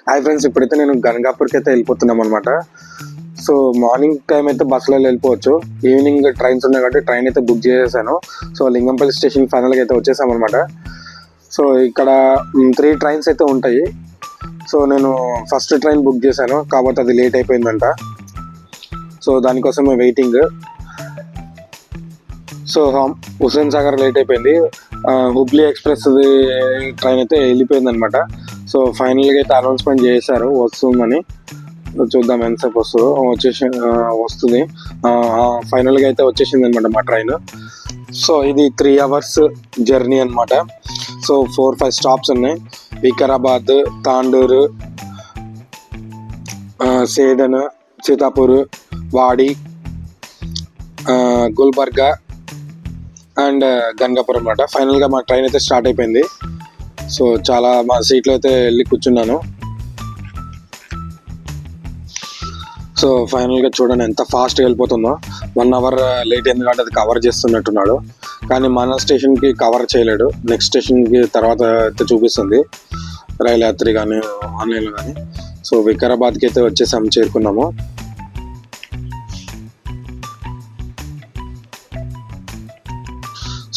Hi friends, ఇప్పుడైతే నేను గంగాపూర్కి అయితే వెళ్ళిపోతున్నాం అనమాట. సో మార్నింగ్ టైం అయితే బస్సులో వెళ్ళిపోవచ్చు. ఈవినింగ్ ట్రైన్స్ ఉన్నాయి కాబట్టి ట్రైన్ అయితే బుక్ చేసేసాను. సో లింగంపల్లి స్టేషన్ ఫైనల్గా అయితే వచ్చేసాం అనమాట. సో ఇక్కడ 3 ట్రైన్స్ అయితే ఉంటాయి. సో నేను ఫస్ట్ ట్రైన్ బుక్ చేశాను, కాబట్టి అది లేట్ అయిపోయిందంట. సో దానికోసమే waiting. So Hussain Sagar late అయిపోయింది. హుబ్లీ ఎక్స్ప్రెస్ ట్రైన్ అయితే వెళ్ళిపోయింది అనమాట. సో ఫైనల్గా అయితే అనౌన్స్మెంట్ చేశారు వస్తుందని. చూద్దాం ఎంతసేపు వస్తుంది. ఫైనల్గా అయితే వచ్చేసింది అనమాట మా ట్రైన్. సో ఇది 3 hours జర్నీ అనమాట. సో 4-5 స్టాప్స్ ఉన్నాయి. వికారాబాద్, తాండూరు, సేడన్, సీతాపూర్, వాడి, గుల్బర్గా అండ్ గంగాపూర్ అనమాట. ఫైనల్గా మా ట్రైన్ అయితే స్టార్ట్ అయిపోయింది. సో చాలా మా సీట్లో అయితే వెళ్ళి కూర్చున్నాను. సో ఫైనల్గా చూడండి ఎంత ఫాస్ట్గా వెళ్ళిపోతుందో. 1 hour లేట్ అయింది కాబట్టి అది కవర్ చేస్తున్నట్టున్నాడు, కానీ మన స్టేషన్కి కవర్ చేయలేడు. నెక్స్ట్ స్టేషన్కి తర్వాత అయితే చూపిస్తుంది రైలు యాత్రి కానీ ఆన్లైన్లో కానీ. సో వికారాబాద్కి అయితే చేరుకున్నాము.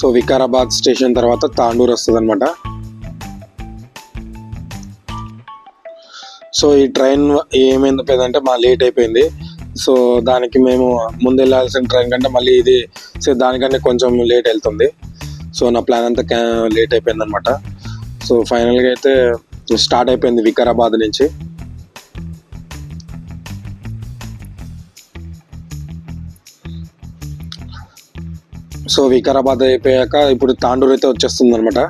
సో వికారాబాద్ స్టేషన్ తర్వాత తాండూరు వస్తుంది అనమాట. సో ఈ ట్రైన్ ఏమైందంటే మా లేట్ అయిపోయింది. సో దానికి మేము ముందు వెళ్ళాల్సిన ట్రైన్ కంటే మళ్ళీ ఇది దానికంటే కొంచెం లేట్ వెళ్తుంది. సో నా ప్లాన్ అంతా లేట్ అయిపోయింది అనమాట. సో ఫైనల్గా అయితే స్టార్ట్ అయిపోయింది వికారాబాద్ నుంచి. సో వికారాబాద్ అయిపోయాక ఇప్పుడు తాండూరు అయితే వచ్చేస్తుంది అనమాట.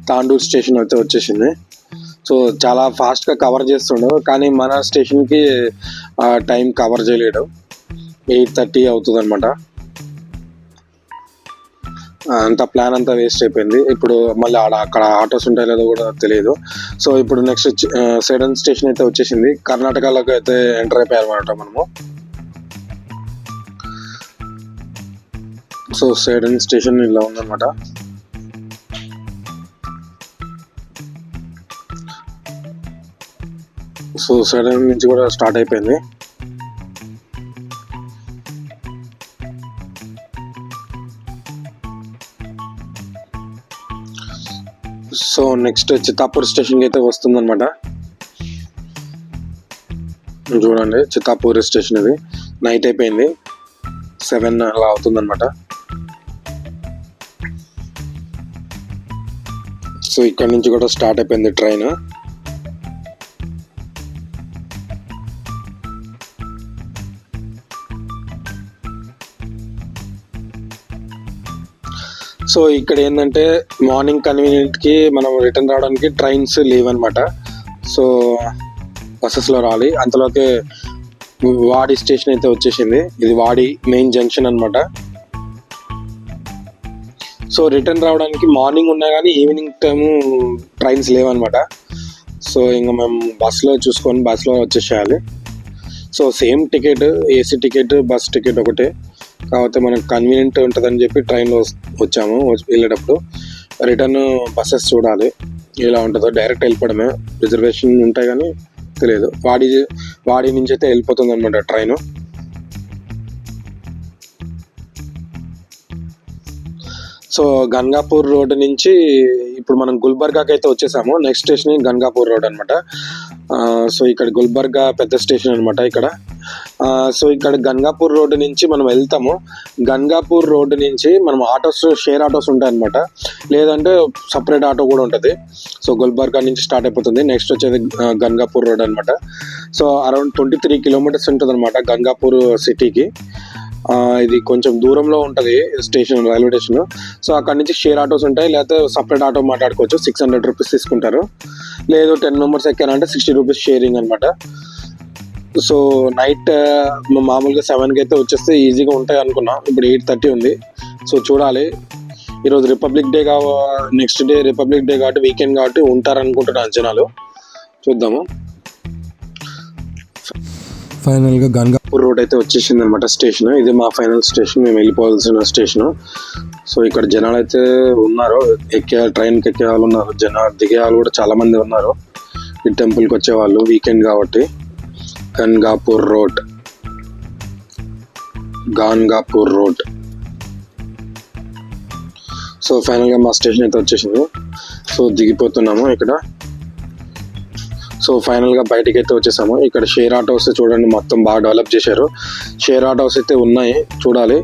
తాండూరు స్టేషన్ అయితే వచ్చేసింది. సో చాలా ఫాస్ట్గా కవర్ చేస్తుండు, కానీ మన స్టేషన్కి టైం కవర్ చేయలేడు. 8:30 అవుతుంది అనమాట. అంత ప్లాన్ అంతా వేస్ట్ అయిపోయింది. ఇప్పుడు మళ్ళీ అక్కడ ఆటోస్ ఉంటాయో లేదో కూడా తెలియదు. సో ఇప్పుడు నెక్స్ట్ సేడన్ స్టేషన్ అయితే వచ్చేసింది. కర్ణాటకలోకి అయితే ఎంటర్ అయిపోయారు అనమాట మనము. సో సేడన్ స్టేషన్ ఇలా ఉందన్నమాట. సో సేడన్ నుంచి కూడా స్టార్ట్ అయిపోయింది. సో నెక్స్ట్ చిత్తాపూర్ స్టేషన్కి అయితే వస్తుంది అనమాట. చూడండి చిత్తాపూర్ స్టేషన్ ఇది. నైట్ అయిపోయింది, 7 అలా అవుతుంది అనమాట. సో ఇక్కడ నుంచి కూడా స్టార్ట్ అయిపోయింది ట్రైన్. సో ఇక్కడ ఏంటంటే మార్నింగ్ కన్వీనియంట్కి మనం రిటర్న్ రావడానికి ట్రైన్స్ లేవు అనమాట. సో బస్సెస్లో రావాలి. అంతలోకి వాడి స్టేషన్ అయితే వచ్చేసింది. ఇది వాడి మెయిన్ జంక్షన్ అనమాట. సో రిటర్న్ రావడానికి మార్నింగ్ ఉన్నా కానీ ఈవినింగ్ టైము ట్రైన్స్ లేవన్నమాట. సో ఇంకా మేము బస్సులో చూసుకొని బస్సులో వచ్చేసేయాలి. So same ticket, AC ticket, bus ticket ఒకటే, కాకపోతే మనకు కన్వీనియంట్ ఉంటుందని చెప్పి ట్రైన్లో వచ్చాము. వెళ్ళేటప్పుడు రిటర్న్ బస్సెస్ చూడాలి ఎలా ఉంటుందో. డైరెక్ట్ వెళ్ళిపోవడమే, రిజర్వేషన్ ఉంటాయి కానీ తెలియదు. వాడి నుంచి అయితే వెళ్ళిపోతుంది అనమాట ట్రైన్. సో గంగాపూర్ రోడ్ నుంచి ఇప్పుడు మనం గుల్బర్గాకి అయితే వచ్చేసాము. నెక్స్ట్ స్టేషన్ గంగాపూర్ రోడ్ అనమాట. సో ఇక్కడ గుల్బర్గా పెద్ద స్టేషన్ అనమాట ఇక్కడ. సో ఇక్కడ గంగాపూర్ రోడ్డు నుంచి మనం వెళ్తాము. గంగాపూర్ రోడ్డు నుంచి మనం ఆటోస్, షేర్ ఆటోస్ ఉంటాయి అనమాట, లేదంటే సపరేట్ ఆటో కూడా ఉంటుంది. సో గుల్బర్గా నుంచి స్టార్ట్ అయిపోతుంది. నెక్స్ట్ వచ్చేది గంగాపూర్ రోడ్ అనమాట. సో అరౌండ్ 23 kilometers ఉంటుంది అనమాట గంగాపూర్ సిటీకి. ఇది కొంచెం దూరంలో ఉంటుంది స్టేషన్, రైల్వే స్టేషన్. సో అక్కడ నుంచి షేర్ ఆటోస్ ఉంటాయి, లేకపోతే సపరేట్ ఆటో మాట్లాడుకోవచ్చు. 600 rupees తీసుకుంటారు. లేదు 10 members ఎక్కారంటే 60 rupees షేరింగ్ అనమాట. సో నైట్ మామూలుగా 7కి అయితే వచ్చేస్తే ఈజీగా ఉంటాయి అనుకున్నాం. ఇప్పుడు 8:30 ఉంది. సో చూడాలి. ఈరోజు republic day next day republic day కాబట్టి, వీకెండ్ కాబట్టి ఉంటారనుకుంటున్నాను జనాలు. చూద్దాము. ఫైనల్గా గంగాపూర్ గంగాపూర్ రోడ్ అయితే వచ్చేసింది అనమాట స్టేషన్. ఇది మా ఫైనల్ స్టేషన్, మేము వెళ్ళిపోవాల్సిన స్టేషన్. సో ఇక్కడ జనాలు అయితే ఉన్నారు, ట్రైన్కి ఎక్కే వాళ్ళు ఉన్నారు, దిగే వాళ్ళు కూడా చాలా మంది ఉన్నారు. ఈ టెంపుల్కి వచ్చే వాళ్ళు వీకెండ్ కాబట్టి. గంగాపూర్ రోడ్. సో ఫైనల్గా మా స్టేషన్ అయితే వచ్చేసింది. సో దిగిపోతున్నాము ఇక్కడ. సో ఫైనల్గా బయటికి అయితే వచ్చేసాము. ఇక్కడ షేర్ ఆటోస్ చూడండి మొత్తం బాగా డెవలప్ చేశారు. షేర్ ఆటోస్ అయితే ఉన్నాయి, చూడాలి.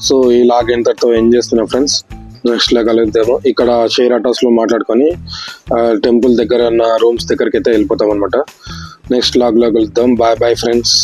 సో ఈ లాగ్ ఇంతటితో ఎండ్ చేస్తున్నాం ఫ్రెండ్స్. నెక్స్ట్ లా కలుద్దాము. ఇక్కడ షేర్ ఆటోస్లో మాట్లాడుకొని టెంపుల్ దగ్గర ఉన్న రూమ్స్ దగ్గరికి అయితే వెళ్ళిపోతాం అనమాట. నెక్స్ట్ లాగ్లో కలుద్దాం. Bye bye friends.